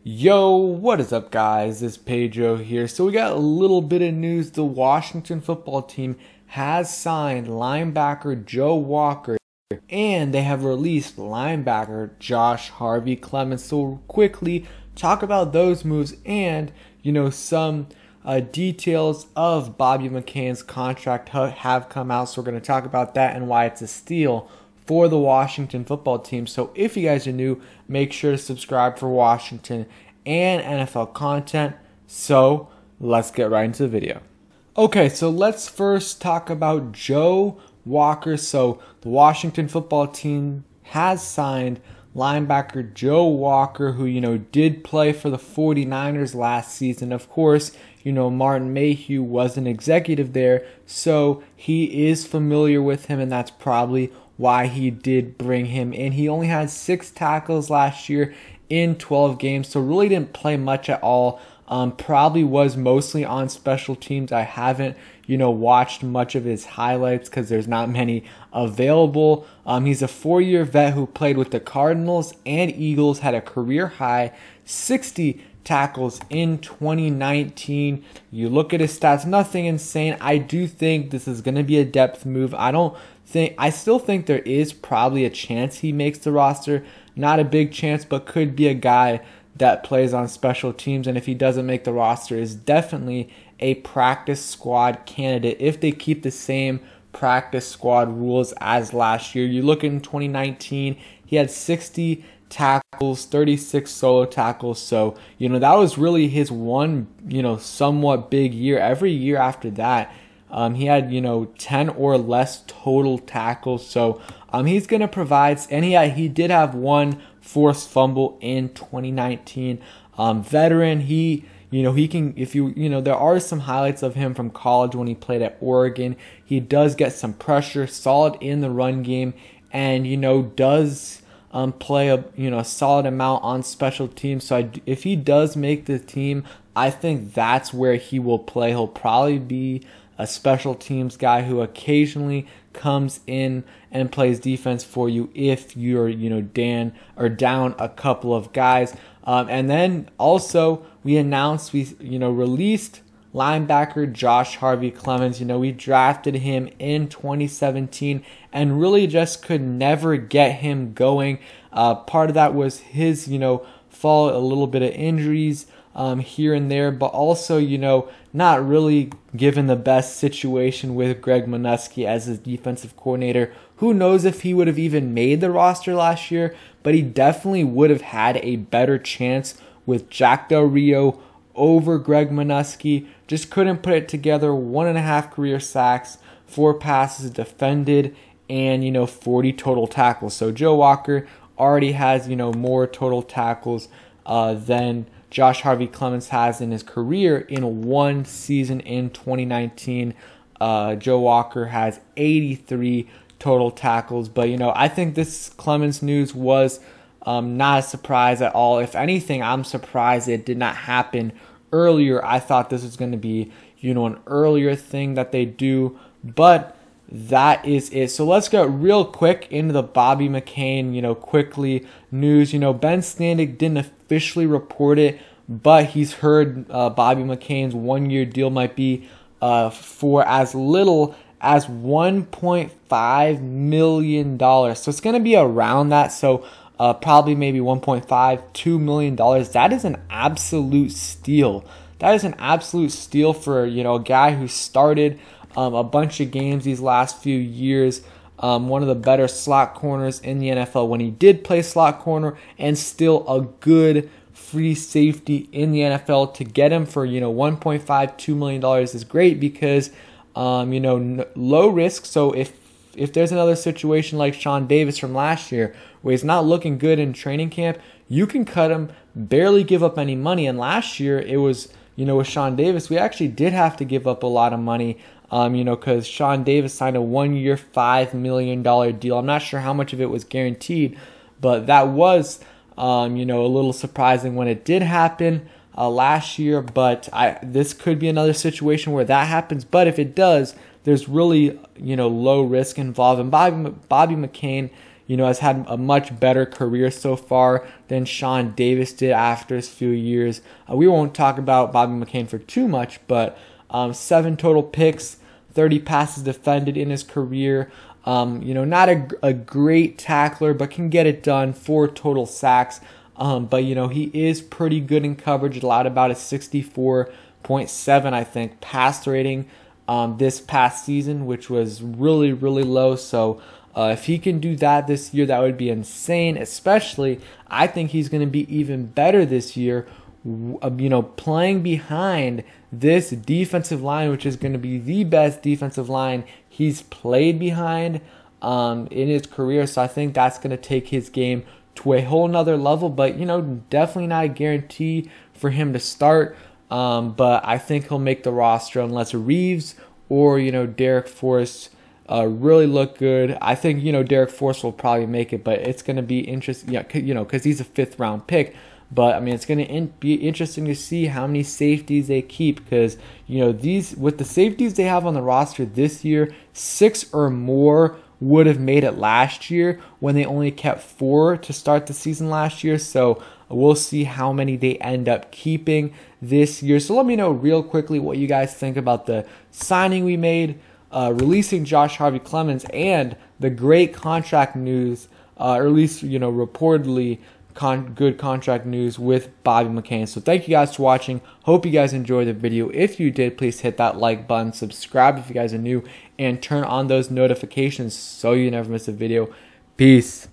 Yo, what is up guys? It's Pedro here. So we got a little bit of news. The Washington football team has signed linebacker Joe Walker and they have released linebacker Josh Harvey-Clemons. So we'll quickly talk about those moves and, some details of Bobby McCain's contract have come out. So we're going to talk about that and why it's a steal for the Washington football team. So if you guys are new, make sure to subscribe for Washington and NFL content. So let's get right into the video. Okay, so let's first talk about Joe Walker. So the Washington football team has signed linebacker Joe Walker, who, did play for the 49ers last season. Of course, Martin Mayhew was an executive there, so he is familiar with him, and that's probably why he did bring him in. He only had 6 tackles last year in 12 games, so really didn't play much at all. Probably was mostly on special teams. I haven't, watched much of his highlights because there's not many available. He's a 4-year vet who played with the Cardinals and Eagles, had a career high 60 tackles in 2019. You look at his stats, nothing insane. I do think this is going to be a depth move. I still think there is probably a chance he makes the roster. Not a big chance, but could be a guy that plays on special teams. And if he doesn't make the roster, is definitely a practice squad candidate if they keep the same practice squad rules as last year. You look in 2019, he had 60 tackles, 36 solo tackles. So, that was really his one, somewhat big year. Every year after that, he had, 10 or less total tackles. So he's going to provide, and he did have one forced fumble in 2019. Veteran, he can, there are some highlights of him from college when he played at Oregon. He does get some pressure, solid in the run game, and, does play a solid amount on special teams. So if he does make the team, I think that's where he will play. He'll probably be a special teams guy who occasionally comes in and plays defense for you if you're down a couple of guys. And then also we announced we released linebacker Josh Harvey-Clemons. We drafted him in 2017 and really just could never get him going. Part of that was his fall, a little bit of injuries here and there, but also not really given the best situation with Greg Minuski as his defensive coordinator. Who knows if he would have even made the roster last year, but he definitely would have had a better chance with Jack Del Rio over Greg Minuski. Just couldn't put it together. 1.5 career sacks, 4 passes defended, and 40 total tackles. So Joe Walker already has more total tackles than Josh Harvey-Clemons has in his career in one season in 2019. Joe Walker has 83 total tackles. But, I think this Clemons news was not a surprise at all. If anything, I'm surprised it did not happen earlier. I thought this was going to be, an earlier thing that they do. But that is it. So let's get real quick into the Bobby McCain, quickly news. Ben Standig didn't officially report it, but he's heard Bobby McCain's 1-year deal might be for as little as $1.5 million. So it's going to be around that. So probably maybe $1.5-2 million. That is an absolute steal. That is an absolute steal for a guy who started a bunch of games these last few years. One of the better slot corners in the NFL when he did play slot corner, and still a good free safety in the NFL. To get him for $1.5-2 million is great because low risk. So if there's another situation like Sean Davis from last year where he's not looking good in training camp, you can cut him, barely give up any money. And last year it was with Sean Davis, we actually did have to give up a lot of money. Because Sean Davis signed a 1-year, $5 million deal. I'm not sure how much of it was guaranteed, but that was, a little surprising when it did happen last year. But this could be another situation where that happens. But if it does, there's really, low risk involved. And Bobby McCain, has had a much better career so far than Sean Davis did after his few years. We won't talk about Bobby McCain for too much, but 7 total picks, 30 passes defended in his career. Not a great tackler, but can get it done. 4 total sacks. But he is pretty good in coverage. Allowed about a 64.7, I think, pass rating this past season, which was really, really low. So if he can do that this year, that would be insane. Especially, I think he's going to be even better this year, playing behind this defensive line, which is going to be the best defensive line he's played behind in his career. So I think that's going to take his game to a whole nother level, but definitely not a guarantee for him to start. But I think he'll make the roster unless Reeves or Derek Forrest really look good. I think Derek Forrest will probably make it, but it's going to be interesting, because he's a 5th round pick. But I mean, it's going to be interesting to see how many safeties they keep, because with the safeties they have on the roster this year, 6 or more would have made it last year when they only kept 4 to start the season last year. So we'll see how many they end up keeping this year. So let me know real quickly what you guys think about the signing we made, releasing Josh Harvey-Clemons, and the great contract news, or at least reportedly good contract news with Bobby McCain. So thank you guys for watching. Hope you guys enjoyed the video. If you did, please hit that like button, subscribe if you guys are new, and turn on those notifications so you never miss a video. Peace.